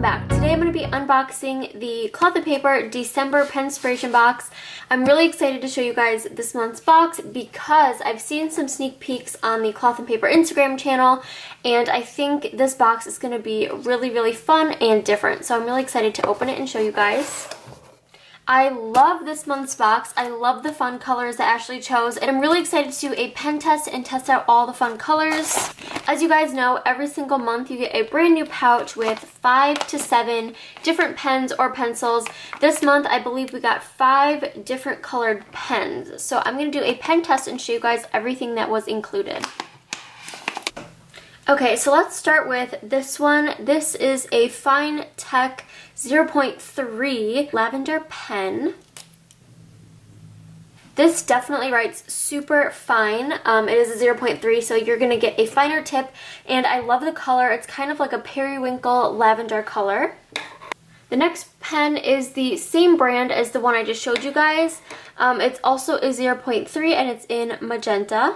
back. Today I'm going to be unboxing the Cloth and Paper December Penspiration Box. I'm really excited to show you guys this month's box because I've seen some sneak peeks on the Cloth and Paper Instagram channel, and I think this box is going to be really fun and different. So I'm really excited to open it and show you guys. I love this month's box. I love the fun colors that Ashley chose, and I'm really excited to do a pen test and test out all the fun colors. As you guys know, every single month you get a brand new pouch with 5 to 7 different pens or pencils. This month I believe we got 5 different colored pens. So I'm going to do a pen test and show you guys everything that was included. Okay, so let's start with this one. This is a Fine Tech 0.3 lavender pen. This definitely writes super fine. It is a 0.3, so you're going to get a finer tip, and I love the color. It's kind of like a periwinkle lavender color. The next pen is the same brand as the one I just showed you guys. It's also a 0.3 and it's in magenta.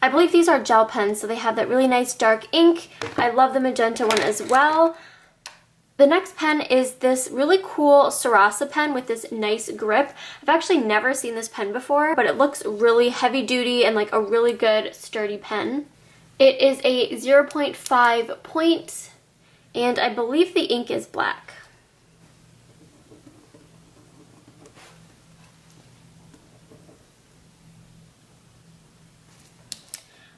I believe these are gel pens, so they have that really nice dark ink. I love the magenta one as well. The next pen is this really cool Sarasu pen with this nice grip. I've actually never seen this pen before, but it looks really heavy duty and like a really good sturdy pen. It is a 0.5 point, and I believe the ink is black.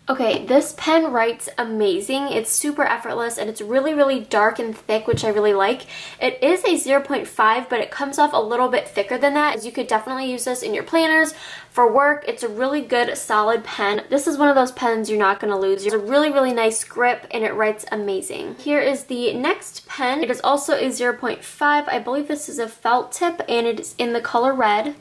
Okay, this pen writes amazing. It's super effortless and it's really dark and thick, which I really like. It is a 0.5, but it comes off a little bit thicker than that. You could definitely use this in your planners, for work. It's a really good solid pen. This is one of those pens you're not going to lose. It's a really nice grip and it writes amazing. Here is the next pen. It is also a 0.5. I believe this is a felt tip and it is in the color red.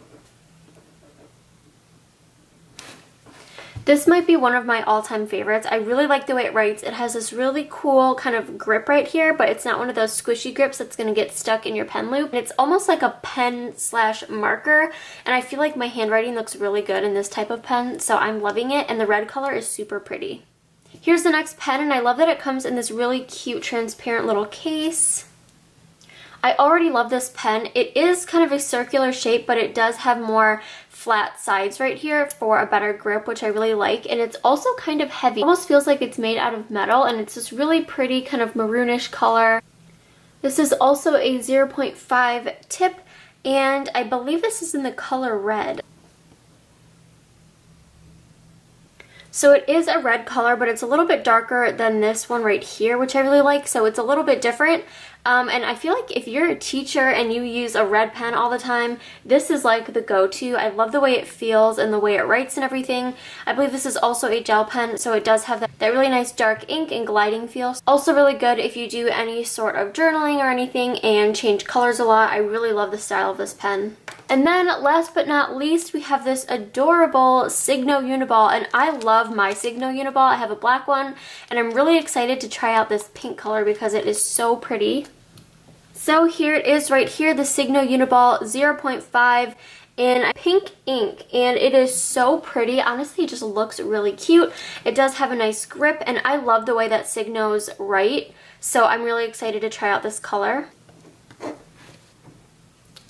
This might be one of my all-time favorites. I really like the way it writes. It has this really cool kind of grip right here, but it's not one of those squishy grips that's going to get stuck in your pen loop. And it's almost like a pen slash marker, and I feel like my handwriting looks really good in this type of pen, so I'm loving it, and the red color is super pretty. Here's the next pen, and I love that it comes in this really cute transparent little case. I already love this pen. It is kind of a circular shape, but it does have more flat sides right here for a better grip, which I really like, and it's also kind of heavy. It almost feels like it's made out of metal, and it's this really pretty kind of maroonish color. This is also a 0.5 tip, and I believe this is in the color red. So it is a red color, but it's a little bit darker than this one right here, which I really like, so it's a little bit different. And I feel like if you're a teacher and you use a red pen all the time, this is like the go-to. I love the way it feels and the way it writes and everything. I believe this is also a gel pen, so it does have that really nice dark ink and gliding feel. Also really good if you do any sort of journaling or anything and change colors a lot. I really love the style of this pen. And then last but not least, we have this adorable Signo Uniball, and I love my Signo Uniball. I have a black one, and I'm really excited to try out this pink color because it is so pretty. So here it is right here, the Signo Uniball 0.5 in pink ink, and it is so pretty. Honestly, it just looks really cute. It does have a nice grip, and I love the way that Signos write, so I'm really excited to try out this color.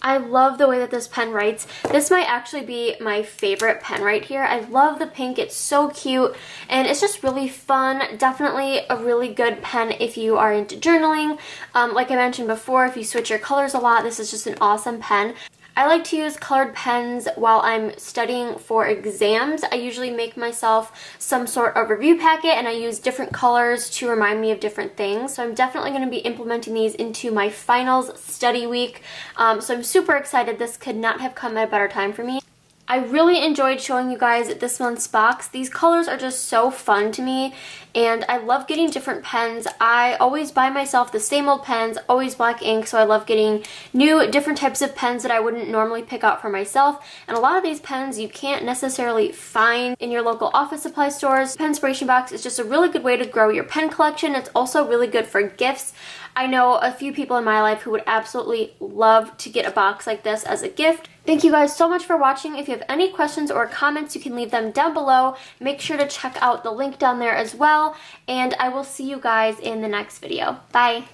I love the way that this pen writes. This might actually be my favorite pen right here. I love the pink. It's so cute, and it's just really fun. Definitely a really good pen if you are into journaling. Like I mentioned before, if you switch your colors a lot, this is just an awesome pen. I like to use colored pens while I'm studying for exams. I usually make myself some sort of review packet, and I use different colors to remind me of different things. So I'm definitely going to be implementing these into my finals study week. So I'm super excited. This could not have come at a better time for me. I really enjoyed showing you guys this month's box. These colors are just so fun to me, and I love getting different pens. I always buy myself the same old pens, always black ink, so I love getting new, different types of pens that I wouldn't normally pick out for myself. And a lot of these pens you can't necessarily find in your local office supply stores. Penspiration Box is just a really good way to grow your pen collection. It's also really good for gifts. I know a few people in my life who would absolutely love to get a box like this as a gift. Thank you guys so much for watching. If you have any questions or comments, you can leave them down below. Make sure to check out the link down there as well, and I will see you guys in the next video. Bye!